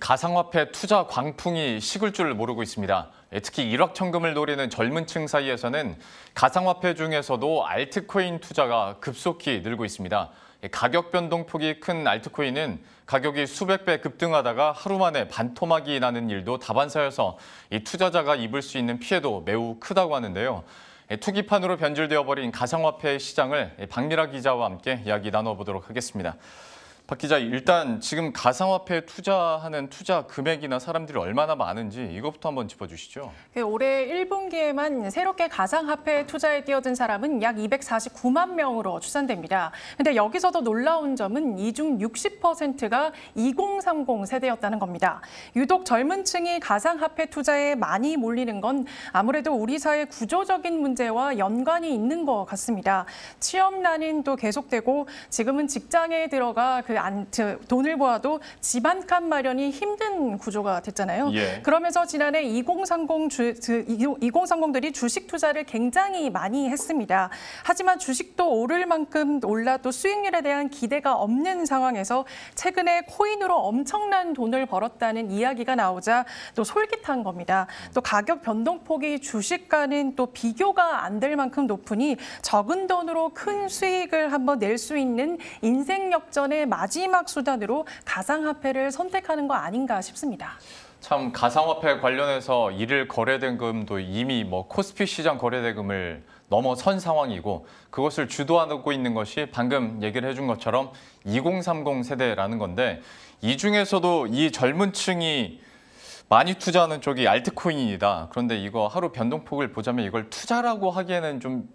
가상화폐 투자 광풍이 식을 줄 모르고 있습니다. 특히 일확천금을 노리는 젊은 층 사이에서는 가상화폐 중에서도 알트코인 투자가 급속히 늘고 있습니다. 가격 변동폭이 큰 알트코인은 가격이 수백 배 급등하다가 하루 만에 반토막이 나는 일도 다반사여서 이 투자자가 입을 수 있는 피해도 매우 크다고 하는데요. 투기판으로 변질되어 버린 가상화폐 시장을 박미라 기자와 함께 이야기 나눠보도록 하겠습니다. 박 기자, 일단 지금 가상화폐에 투자하는 투자 금액이나 사람들이 얼마나 많은지 이것부터 한번 짚어주시죠. 올해 1분기에만 새롭게 가상화폐 투자에 뛰어든 사람은 약 249만 명으로 추산됩니다. 근데 여기서도 놀라운 점은 이 중 60%가 2030 세대였다는 겁니다. 유독 젊은 층이 가상화폐 투자에 많이 몰리는 건 아무래도 우리 사회 구조적인 문제와 연관이 있는 것 같습니다. 취업난은 또 계속되고 지금은 직장에 들어가 돈을 모아도 집 한 칸 마련이 힘든 구조가 됐잖아요. 예. 그러면서 지난해 2030들이 주식 투자를 굉장히 많이 했습니다. 하지만 주식도 오를 만큼 올라 또 수익률에 대한 기대가 없는 상황에서 최근에 코인으로 엄청난 돈을 벌었다는 이야기가 나오자 또 솔깃한 겁니다. 또 가격 변동폭이 주식과는 또 비교가 안 될 만큼 높으니 적은 돈으로 큰 수익을 한번 낼 수 있는 인생 역전의 마지막 수단으로 가상화폐를 선택하는 거 아닌가 싶습니다. 참 가상화폐 관련해서 일일 거래대금도 이미 코스피 시장 거래대금을 넘어선 상황이고 그것을 주도하고 있는 것이 방금 얘기를 해준 것처럼 2030 세대라는 건데 이 중에서도 이 젊은 층이 많이 투자하는 쪽이 알트코인이다. 그런데 이거 하루 변동폭을 보자면 이걸 투자라고 하기에는 좀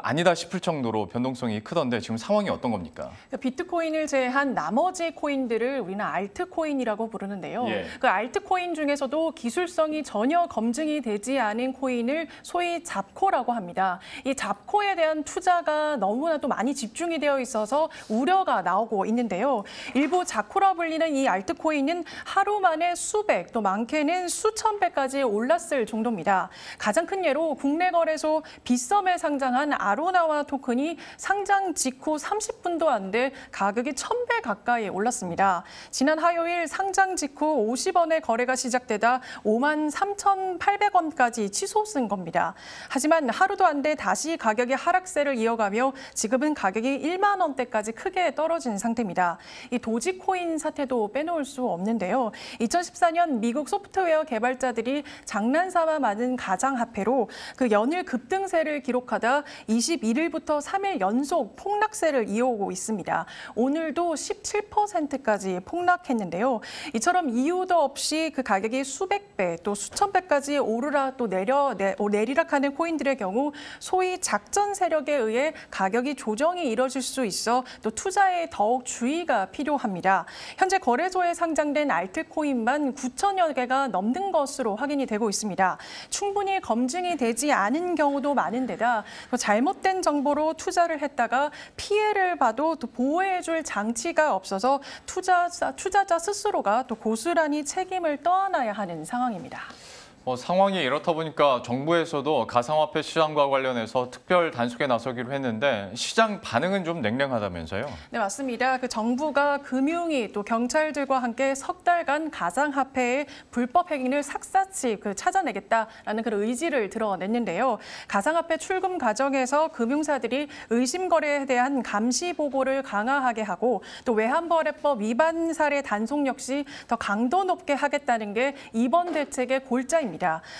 아니다 싶을 정도로 변동성이 크던데 지금 상황이 어떤 겁니까? 비트코인을 제외한 나머지 코인들을 우리는 알트코인이라고 부르는데요. 예. 그 알트코인 중에서도 기술성이 전혀 검증이 되지 않은 코인을 소위 잡코라고 합니다. 이 잡코에 대한 투자가 너무나도 많이 집중이 되어 있어서 우려가 나오고 있는데요. 일부 잡코라 불리는 이 알트코인은 하루 만에 수백, 또 많게는 수천 배까지 올랐을 정도입니다. 가장 큰 예로 국내 거래소 빗썸에 상장한 아로나와 토큰이 상장 직후 30분도 안 돼 가격이 1000배 가까이 올랐습니다. 지난 화요일 상장 직후 50원에 거래가 시작되다 53,800원까지 치솟은 겁니다. 하지만 하루도 안 돼 다시 가격의 하락세를 이어가며 지금은 가격이 1만 원대까지 크게 떨어진 상태입니다. 이 도지코인 사태도 빼놓을 수 없는데요. 2014년 미국 소프트웨어 개발자들이 장난삼아 만든 가상화폐로 그 연일 급등세를 기록하다 21일부터 3일 연속 폭락세를 이어오고 있습니다. 오늘도 17%까지 폭락했는데요. 이처럼 이유도 없이 그 가격이 수백 배, 또 수천 배까지 오르락 또 내리락하는 코인들의 경우 소위 작전 세력에 의해 가격이 조정이 이뤄질 수 있어 또 투자에 더욱 주의가 필요합니다. 현재 거래소에 상장된 알트코인만 9천여 개가 넘는 것으로 확인이 되고 있습니다. 충분히 검증이 되지 않은 경우도 많은 데다 잘못된 정보로 투자를 했다가 피해를 봐도 또 보호해줄 장치가 없어서 투자자 스스로가 또 고스란히 책임을 떠안아야 하는 상황입니다. 상황이 이렇다 보니까 정부에서도 가상화폐 시장과 관련해서 특별 단속에 나서기로 했는데 시장 반응은 좀 냉랭하다면서요? 네, 맞습니다. 그 정부가 금융위 또 경찰들과 함께 석 달간 가상화폐의 불법 행위를 샅샅이 찾아내겠다라는 그런 의지를 드러냈는데요. 가상화폐 출금 과정에서 금융사들이 의심 거래에 대한 감시 보고를 강화하게 하고 또 외환거래법 위반 사례 단속 역시 더 강도 높게 하겠다는 게 이번 대책의 골자입니다.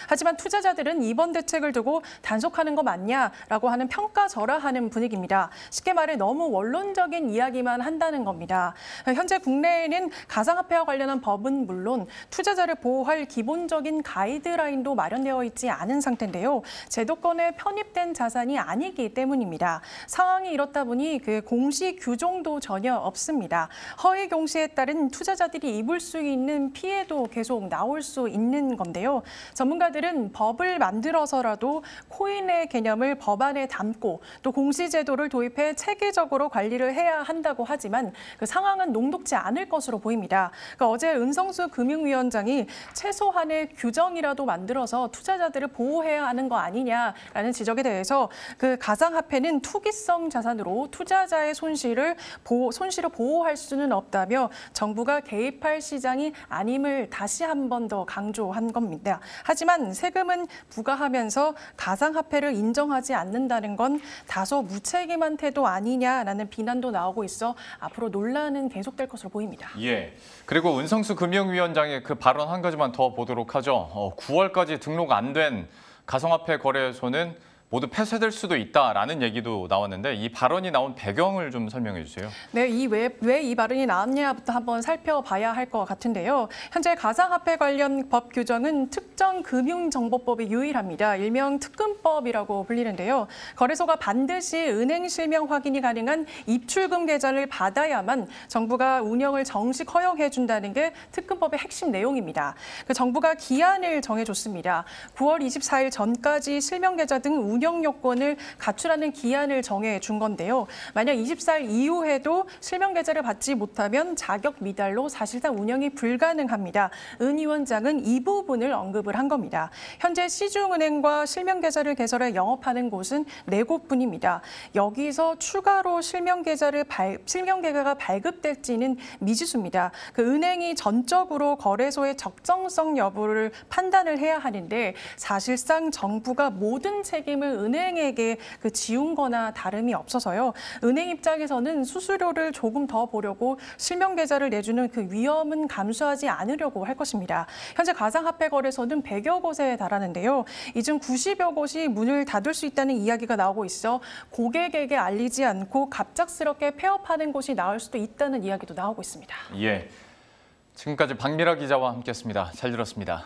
하지만 투자자들은 이번 대책을 두고 단속하는 거 맞냐라고 하는 평가절하하는 분위기입니다. 쉽게 말해 너무 원론적인 이야기만 한다는 겁니다. 현재 국내에는 가상화폐와 관련한 법은 물론 투자자를 보호할 기본적인 가이드라인도 마련되어 있지 않은 상태인데요. 제도권에 편입된 자산이 아니기 때문입니다. 상황이 이렇다 보니 그 공시 규정도 전혀 없습니다. 허위 공시에 따른 투자자들이 입을 수 있는 피해도 계속 나올 수 있는 건데요. 전문가들은 법을 만들어서라도 코인의 개념을 법안에 담고 또 공시제도를 도입해 체계적으로 관리를 해야 한다고 하지만 그 상황은 녹록지 않을 것으로 보입니다. 그러니까 어제 은성수 금융위원장이 최소한의 규정이라도 만들어서 투자자들을 보호해야 하는 거 아니냐라는 지적에 대해서 그 가상화폐는 투기성 자산으로 투자자의 손실을 보호할 수는 없다며 정부가 개입할 시장이 아님을 다시 한 번 더 강조한 겁니다. 하지만 세금은 부과하면서 가상화폐를 인정하지 않는다는 건 다소 무책임한 태도 아니냐라는 비난도 나오고 있어 앞으로 논란은 계속될 것으로 보입니다. 예. 그리고 은성수 금융위원장의 그 발언 한 가지만 더 보도록 하죠. 9월까지 등록 안 된 가상화폐 거래소는 모두 폐쇄될 수도 있다라는 얘기도 나왔는데 이 발언이 나온 배경을 좀 설명해 주세요. 네, 왜 이 발언이 나왔냐부터 한번 살펴봐야 할 것 같은데요. 현재 가상화폐 관련 법 규정은 특정 금융정보법이 유일합니다. 일명 특금법이라고 불리는데요. 거래소가 반드시 은행 실명 확인이 가능한 입출금 계좌를 받아야만 정부가 운영을 정식 허용해 준다는 게 특금법의 핵심 내용입니다. 그 정부가 기한을 정해줬습니다. 9월 24일 전까지 실명 계좌 등 운영 요건을 갖추라는 기한을 정해 준 건데요. 만약 24일 이후에도 실명 계좌를 받지 못하면 자격 미달로 사실상 운영이 불가능합니다. 은 위원장은 이 부분을 언급을 한 겁니다. 현재 시중은행과 실명 계좌를 개설해 영업하는 곳은 4곳뿐입니다. 여기서 추가로 실명 계좌가 발급될지는 미지수입니다. 그 은행이 전적으로 거래소의 적정성 여부를 판단을 해야 하는데 사실상 정부가 모든 책임을 은행에게 지운 거나 다름이 없어서요. 은행 입장에서는 수수료를 조금 더 보려고 실명 계좌를 내주는 그 위험은 감수하지 않으려고 할 것입니다. 현재 가상화폐 거래소는 100여 곳에 달하는데요. 이 중 90여 곳이 문을 닫을 수 있다는 이야기가 나오고 있어 고객에게 알리지 않고 갑작스럽게 폐업하는 곳이 나올 수도 있다는 이야기도 나오고 있습니다. 예. 지금까지 박미라 기자와 함께했습니다. 잘 들었습니다.